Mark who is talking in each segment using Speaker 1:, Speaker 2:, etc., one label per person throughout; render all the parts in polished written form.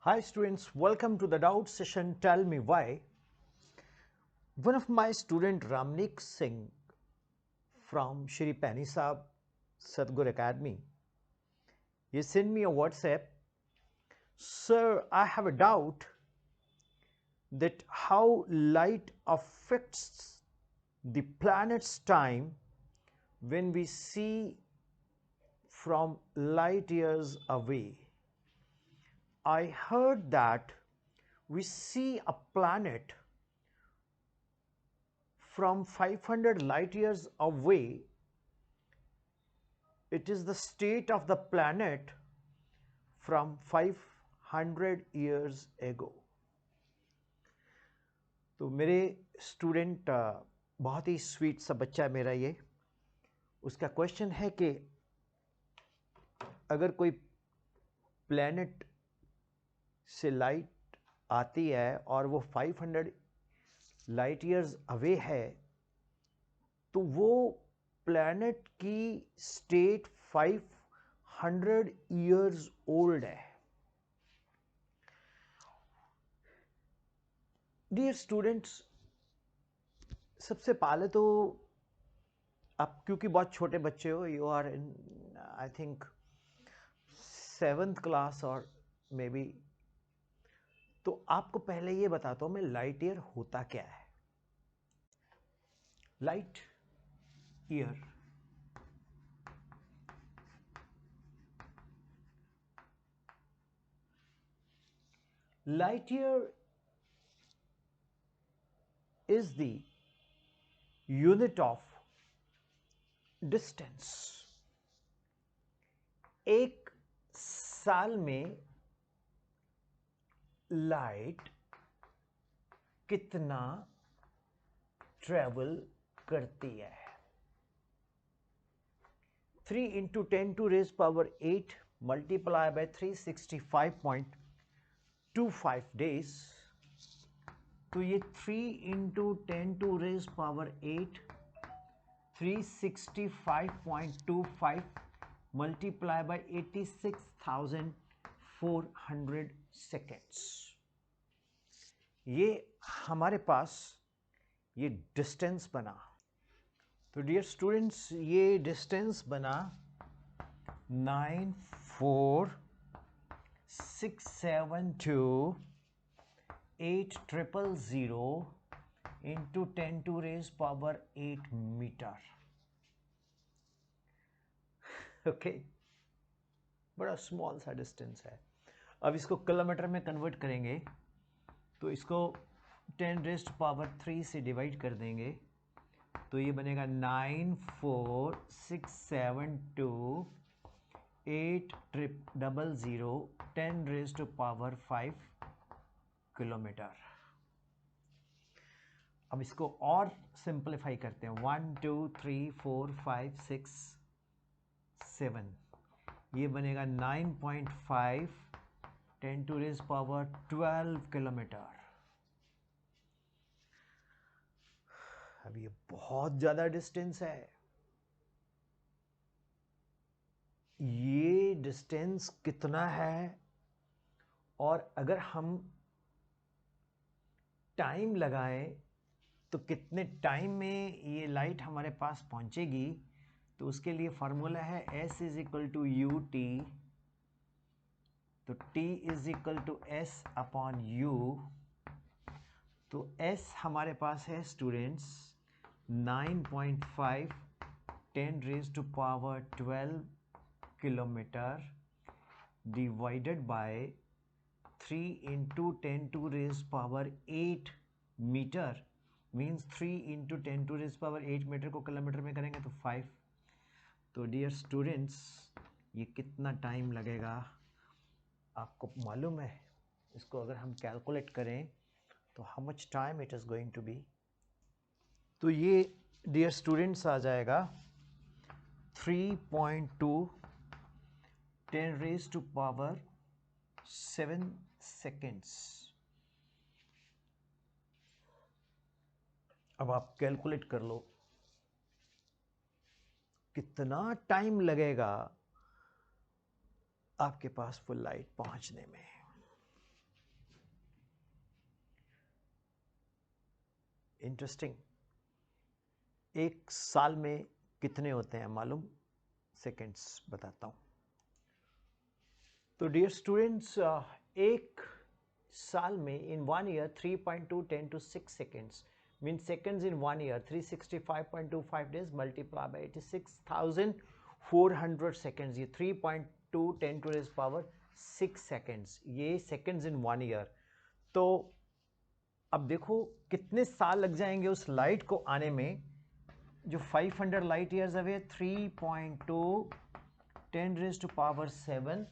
Speaker 1: Hi students, welcome to the doubt session Tell Me Why. One of my student Ramnik Singh from Shri Pani Saab Sadgur Academy, he sent me a WhatsApp. Sir, I have a doubt that how light affects the planet's time when we see from light years away. I heard that we see a planet from 500 light years away. It is the state of the planet from 500 years ago. तो मेरे student बहुत ही sweet सा बच्चा है मेरा ये. उसका question है कि अगर कोई प्लैनेट से लाइट आती है और वो 500 लाइट ईयर्स अवे है, तो वो प्लैनेट की स्टेट 500 ईयर्स ओल्ड है. डियर स्टूडेंट्स, सबसे पहले तो आप क्योंकि बहुत छोटे बच्चे हो, you are in I think 7th class और मे बी, तो आपको पहले ये बताता हूं मैं लाइट ईयर होता क्या है. Light year light year is the unit of distance. एक साल में लाइट कितना ट्रेवल करती है. 3 into 10 to raise power 8 multiply by 365.25 days. तो ये 3 into 10 to raise power 8 365.25 multiply by 86,400 seconds. ये हमारे पास ये डिस्टेंस बना. तो डियर स्टूडेंट्स, ये डिस्टेंस बना 94672 into 10 to raise power 8 metre. Okay, बड़ा स्मॉल सा डिस्टेंस है. अब इसको किलोमीटर में कन्वर्ट करेंगे तो इसको 10 रेज़्ड पावर 3 से डिवाइड कर देंगे तो ये बनेगा 94672 8000 10 रेज़्ड पावर 5 किलोमीटर. अब इसको और सिंप्लीफाई करते हैं. 1 2 3 4 5 6 7, ये बनेगा 9.5 10 to raise पावर 12 किलोमीटर. अब ये बहुत ज़्यादा डिस्टेंस है. ये डिस्टेंस कितना है, और अगर हम टाइम लगाएं तो कितने टाइम में ये लाइट हमारे पास पहुंचेगी. तो उसके लिए फार्मूला है S is equal to U T. तो T is equal to S upon U. तो S हमारे पास है students 9.5 10 raised to power 12 kilometre divided by 3 into 10 to raise power 8 metre means 3 into 10 to raise power 8 metre को kilometre में करेंगे तो 5. तो डियर स्टूडेंट्स, ये कितना टाइम लगेगा आपको मालूम है? इसको अगर हम कैलकुलेट करें तो how much time it is going to be. तो ये डियर स्टूडेंट्स आ जाएगा 3.2 10 रेज़्ड टू पावर 7 सेकेंड्स. अब आप कैलकुलेट कर लो कितना टाइम लगेगा आपके पास फुल लाइट पहुंचने में. इंटरेस्टिंग। एक साल में कितने होते हैं मालूम? सेकेंड्स बताता हूँ। तो डियर स्टूडेंट्स, एक साल में इन 1 year 3.2 10 to 6 seconds means seconds in 1 year 365.25 days multiply by 86,400 seconds। ये 3.2 10 to raise power 6 seconds, ये seconds in 1 year। तो अब देखो कितने साल लग जाएंगे उस लाइट को आने में जो 500 light years away, 3.2 10 raised to power 7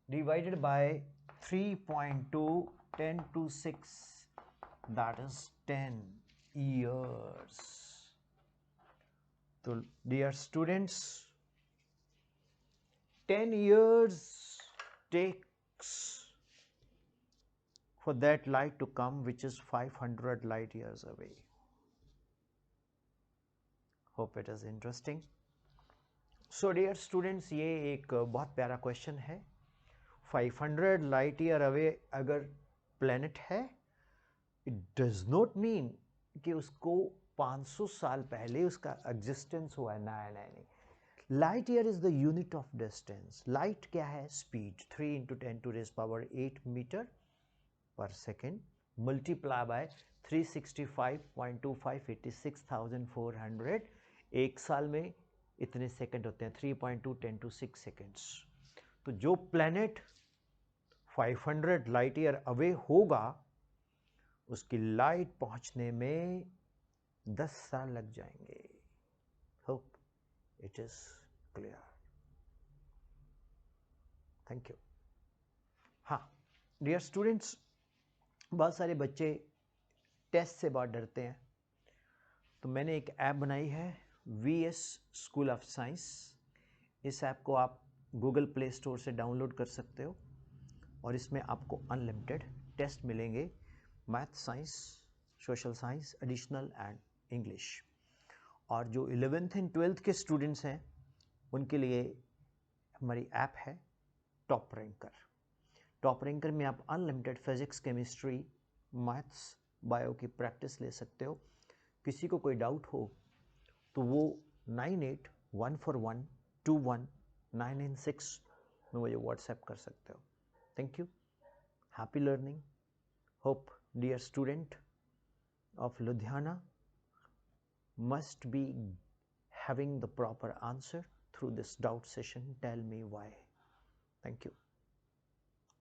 Speaker 1: divided by 3.2 10 to 6, that is 10 years। तो dear students, 10 years takes for that light to come, which is 500 light years away। Hope it is interesting। So dear students, ये एक बहुत प्यारा question है। 500 light year away अगर planet है, it does not mean कि उसको 500 साल पहले उसका एग्जिस्टेंस हुआ है। नहीं। Light year is the unit of distance. Light क्या है? स्पीड 3 × 10 to raise power 8 मीटर पर सेकेंड मल्टीप्लाई बाय 365.25 86,400। एक साल में इतने सेकेंड होते हैं, 3.2 10 to 6 सेकेंड्स। तो जो प्लैनेट 500 लाइट ईयर अवे होगा उसकी लाइट पहुंचने में 10 साल लग जाएंगे। Hope it is clear. Thank you. हाँ डियर स्टूडेंट्स, बहुत सारे बच्चे टेस्ट से बहुत डरते हैं, तो मैंने एक ऐप बनाई है VS स्कूल ऑफ साइंस। इस ऐप को आप गूगल प्ले स्टोर से डाउनलोड कर सकते हो और इसमें आपको अनलिमिटेड टेस्ट मिलेंगे, math, science, social science, additional and English. और जो 11th एंड 12th के स्टूडेंट्स हैं उनके लिए हमारी ऐप है टॉप रैंकर। टॉप रैंकर में आप unlimited physics, chemistry, maths, bio की प्रैक्टिस ले सकते हो। किसी को कोई डाउट हो तो वो 9814121996 में मुझे व्हाट्सएप कर सकते हो। Thank you. Happy learning. Hope dear student of Ludhiana must be having the proper answer through this doubt session. Tell me why. Thank you.